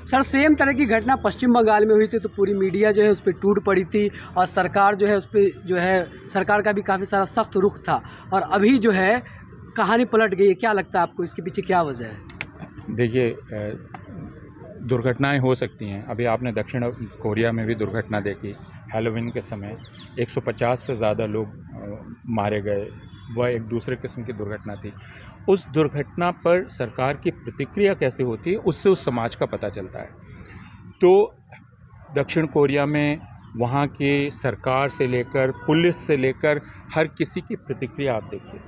Sir same तरह की घटना पश्चिम बंगाल में हुई थी, तो पूरी मीडिया जो है उस पर टूट पड़ी थी और सरकार जो है उस पर जो है सरकार का भी काफ़ी सारा सख्त रुख था, और अभी जो है कहानी पलट गई है। क्या लगता है आपको, इसके पीछे क्या वजह है? देखिए, दुर्घटनाएं हो सकती हैं। अभी आपने दक्षिण कोरिया में भी दुर्घटना देखी। हैलोवीन के समय 150 से ज़्यादा लोग मारे गए। वह एक दूसरे किस्म की दुर्घटना थी। उस दुर्घटना पर सरकार की प्रतिक्रिया कैसे होती है, उससे उस समाज का पता चलता है। तो दक्षिण कोरिया में वहाँ के सरकार से लेकर पुलिस से लेकर हर किसी की प्रतिक्रिया आप देखिए,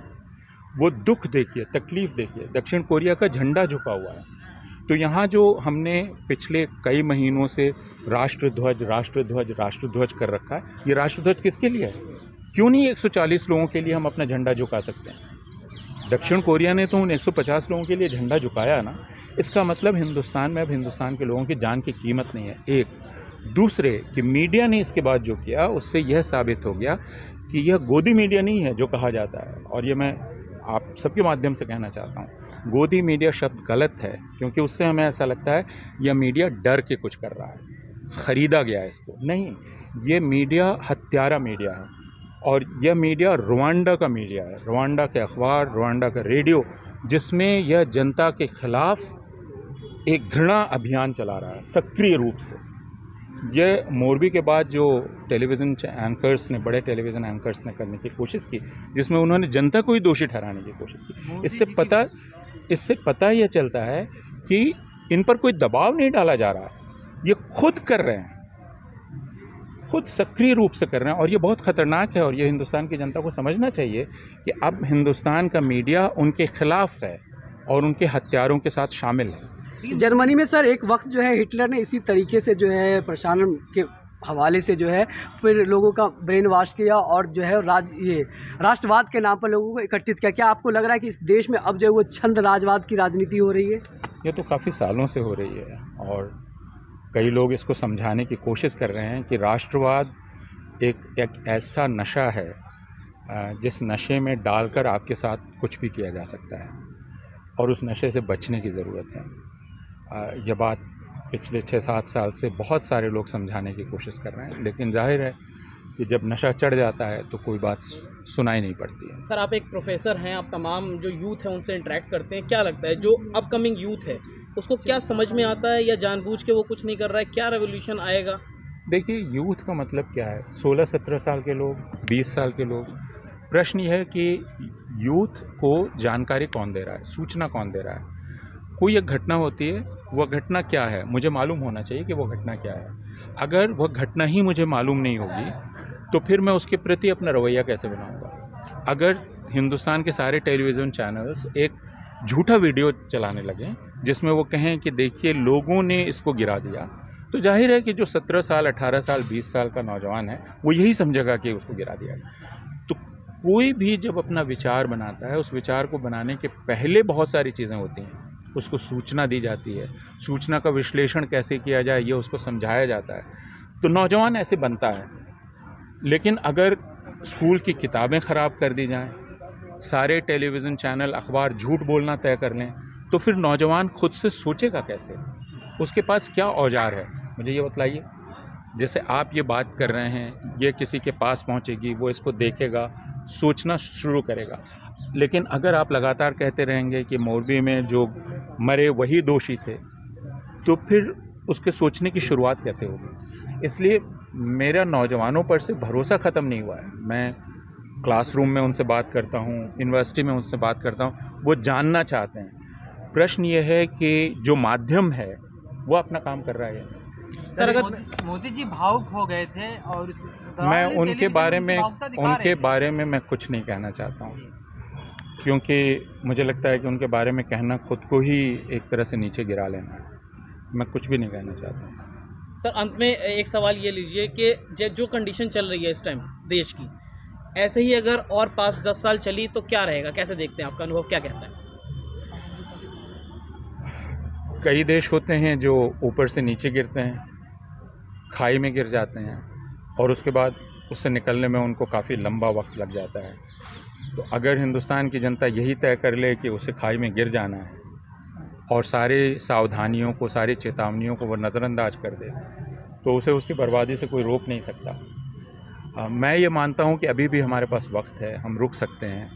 वो दुख देखिए, तकलीफ़ देखिए। दक्षिण कोरिया का झंडा झुका हुआ है। तो यहाँ जो हमने पिछले कई महीनों से राष्ट्रध्वज राष्ट्रध्वज राष्ट्रध्वज कर रखा है, ये राष्ट्रध्वज किसके लिए है? क्यों नहीं 140 लोगों के लिए हम अपना झंडा झुका सकते हैं? दक्षिण कोरिया ने तो उन 150 लोगों के लिए झंडा झुकाया ना। इसका मतलब हिंदुस्तान में अब हिंदुस्तान के लोगों की जान की कीमत नहीं है। एक दूसरे कि मीडिया ने इसके बाद जो किया, उससे यह साबित हो गया कि यह गोदी मीडिया नहीं है जो कहा जाता है। और ये मैं आप सबके माध्यम से कहना चाहता हूँ, गोदी मीडिया शब्द गलत है, क्योंकि उससे हमें ऐसा लगता है यह मीडिया डर के कुछ कर रहा है, ख़रीदा गया है इसको। नहीं, ये मीडिया हत्यारा मीडिया है, और यह मीडिया रुवांडा का मीडिया है। रुवांडा के अखबार, रुवांडा का रेडियो, जिसमें यह जनता के खिलाफ एक घृणा अभियान चला रहा है सक्रिय रूप से। यह मोरबी के बाद जो टेलीविज़न एंकर्स ने, बड़े टेलीविज़न एंकर्स ने करने की कोशिश की, जिसमें उन्होंने जनता को ही दोषी ठहराने की कोशिश की, इससे पता यह चलता है कि इन पर कोई दबाव नहीं डाला जा रहा है। ये खुद कर रहे हैं, खुद सक्रिय रूप से कर रहे हैं, और ये बहुत ख़तरनाक है। और ये हिंदुस्तान की जनता को समझना चाहिए कि अब हिंदुस्तान का मीडिया उनके खिलाफ है और उनके हत्यारों के साथ शामिल है। जर्मनी में सर एक वक्त जो है हिटलर ने इसी तरीके से जो है प्रशासन के हवाले से जो है फिर लोगों का ब्रेन वॉश किया और जो है ये राष्ट्रवाद के नाम पर लोगों को एकत्रित किया। क्या आपको लग रहा है कि इस देश में अब जो है वो छंद राजवाद की राजनीति हो रही है? ये तो काफ़ी सालों से हो रही है, और कई लोग इसको समझाने की कोशिश कर रहे हैं कि राष्ट्रवाद एक ऐसा नशा है जिस नशे में डालकर आपके साथ कुछ भी किया जा सकता है, और उस नशे से बचने की ज़रूरत है। यह बात पिछले 6-7 साल से बहुत सारे लोग समझाने की कोशिश कर रहे हैं, लेकिन जाहिर है कि जब नशा चढ़ जाता है तो कोई बात सुनाई नहीं पड़ती है। सर, आप एक प्रोफेसर हैं, आप तमाम जो यूथ है उनसे इंटरेक्ट करते हैं। क्या लगता है जो अपकमिंग यूथ है उसको क्या समझ में आता है, या जानबूझ के वो कुछ नहीं कर रहा है? क्या रेवोल्यूशन आएगा? देखिए, यूथ का मतलब क्या है? 16-17 साल के लोग, 20 साल के लोग। प्रश्न यह है कि यूथ को जानकारी कौन दे रहा है, सूचना कौन दे रहा है? कोई एक घटना होती है, वह घटना क्या है मुझे मालूम होना चाहिए कि वह घटना क्या है। अगर वह घटना ही मुझे मालूम नहीं होगी तो फिर मैं उसके प्रति अपना रवैया कैसे बनाऊंगा? अगर हिंदुस्तान के सारे टेलीविज़न चैनल्स एक झूठा वीडियो चलाने लगें जिसमें वो कहें कि देखिए लोगों ने इसको गिरा दिया, तो जाहिर है कि जो 17 साल, 18 साल, 20 साल का नौजवान है वो यही समझेगा कि उसको गिरा दिया। तो कोई भी जब अपना विचार बनाता है, उस विचार को बनाने के पहले बहुत सारी चीज़ें होती हैं। उसको सूचना दी जाती है, सूचना का विश्लेषण कैसे किया जाए ये उसको समझाया जाता है। तो नौजवान ऐसे बनता है। लेकिन अगर स्कूल की किताबें ख़राब कर दी जाएं, सारे टेलीविज़न चैनल, अखबार झूठ बोलना तय कर लें, तो फिर नौजवान खुद से सोचेगा कैसे? उसके पास क्या औजार है? मुझे ये बतलाइए। जैसे आप ये बात कर रहे हैं, ये किसी के पास पहुंचेगी, वो इसको देखेगा, सोचना शुरू करेगा। लेकिन अगर आप लगातार कहते रहेंगे कि मोरबी में जो मरे वही दोषी थे, तो फिर उसके सोचने की शुरुआत कैसे होगी? इसलिए मेरा नौजवानों पर से भरोसा ख़त्म नहीं हुआ है। मैं क्लासरूम में उनसे बात करता हूँ, यूनिवर्सिटी में उनसे बात करता हूँ, वो जानना चाहते हैं। प्रश्न ये है कि जो माध्यम है वो अपना काम कर रहा है। सर, अगर मोदी जी भावुक हो गए थे और मैं उनके बारे में मैं कुछ नहीं कहना चाहता हूँ, क्योंकि मुझे लगता है कि उनके बारे में कहना खुद को ही एक तरह से नीचे गिरा लेना है। मैं कुछ भी नहीं कहना चाहता हूँ। सर, अंत में एक सवाल ये लीजिए कि जो कंडीशन चल रही है इस टाइम देश की, ऐसे ही अगर और 5-10 साल चली तो क्या रहेगा? कैसे देखते हैं? आपका अनुभव क्या कहता है? कई देश होते हैं जो ऊपर से नीचे गिरते हैं, खाई में गिर जाते हैं, और उसके बाद उससे निकलने में उनको काफ़ी लंबा वक्त लग जाता है। तो अगर हिंदुस्तान की जनता यही तय कर ले कि उसे खाई में गिर जाना है, और सारे सावधानियों को, सारी चेतावनियों को वो नज़रअंदाज कर दे तो उसे उसकी बर्बादी से कोई रोक नहीं सकता। मैं ये मानता हूँ कि अभी भी हमारे पास वक्त है, हम रुक सकते हैं।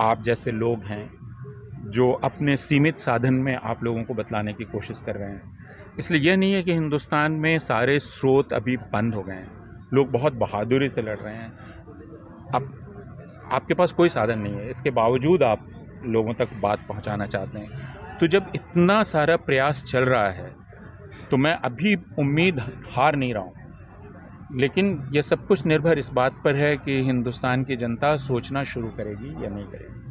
आप जैसे लोग हैं जो अपने सीमित साधन में आप लोगों को बतलाने की कोशिश कर रहे हैं। इसलिए यह नहीं है कि हिंदुस्तान में सारे स्रोत अभी बंद हो गए हैं, लोग बहुत बहादुरी से लड़ रहे हैं। अब आपके पास कोई साधन नहीं है, इसके बावजूद आप लोगों तक बात पहुंचाना चाहते हैं। तो जब इतना सारा प्रयास चल रहा है तो मैं अभी उम्मीद हार नहीं रहा हूँ, लेकिन ये सब कुछ निर्भर इस बात पर है कि हिंदुस्तान की जनता सोचना शुरू करेगी या नहीं करेगी।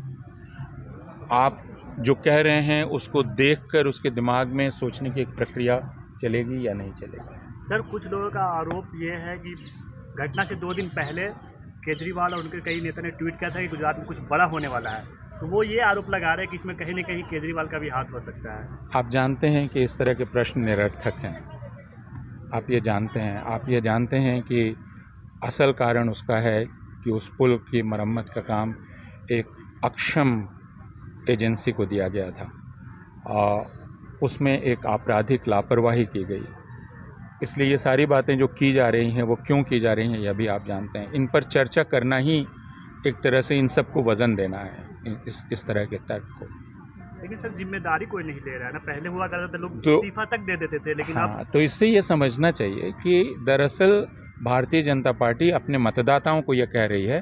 आप जो कह रहे हैं उसको देखकर उसके दिमाग में सोचने की एक प्रक्रिया चलेगी या नहीं चलेगी। सर, कुछ लोगों का आरोप ये है कि घटना से 2 दिन पहले केजरीवाल और उनके कई नेता ने ट्वीट किया था कि गुजरात में कुछ बड़ा होने वाला है, तो वो ये आरोप लगा रहे हैं कि इसमें कहीं न कहीं केजरीवाल का भी हाथ हो सकता है। आप जानते हैं कि इस तरह के प्रश्न निरर्थक हैं। आप ये जानते हैं कि असल कारण उसका है कि उस पुल की मरम्मत का काम एक अक्षम एजेंसी को दिया गया था। उसमें एक आपराधिक लापरवाही की गई। इसलिए ये सारी बातें जो की जा रही हैं वो क्यों की जा रही हैं यह भी आप जानते हैं। इन पर चर्चा करना ही एक तरह से इन सबको वज़न देना है, इस तरह के तर्क को। लेकिन सर, जिम्मेदारी कोई नहीं ले रहा है ना। पहले हुआ करता था लोग तो इस्तीफा तक दे देते थे, लेकिन हाँ, अब तो इससे ये समझना चाहिए कि दरअसल भारतीय जनता पार्टी अपने मतदाताओं को यह कह रही है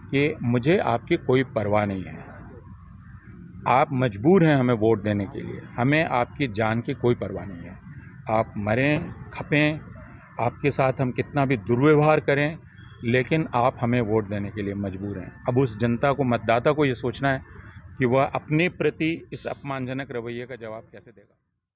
कि मुझे आपकी कोई परवाह नहीं है, आप मजबूर हैं हमें वोट देने के लिए, हमें आपकी जान की कोई परवाह नहीं है। आप मरें खपें, आपके साथ हम कितना भी दुर्व्यवहार करें, लेकिन आप हमें वोट देने के लिए मजबूर हैं। अब उस जनता को, मतदाता को ये सोचना है कि वह अपने प्रति इस अपमानजनक रवैये का जवाब कैसे देगा।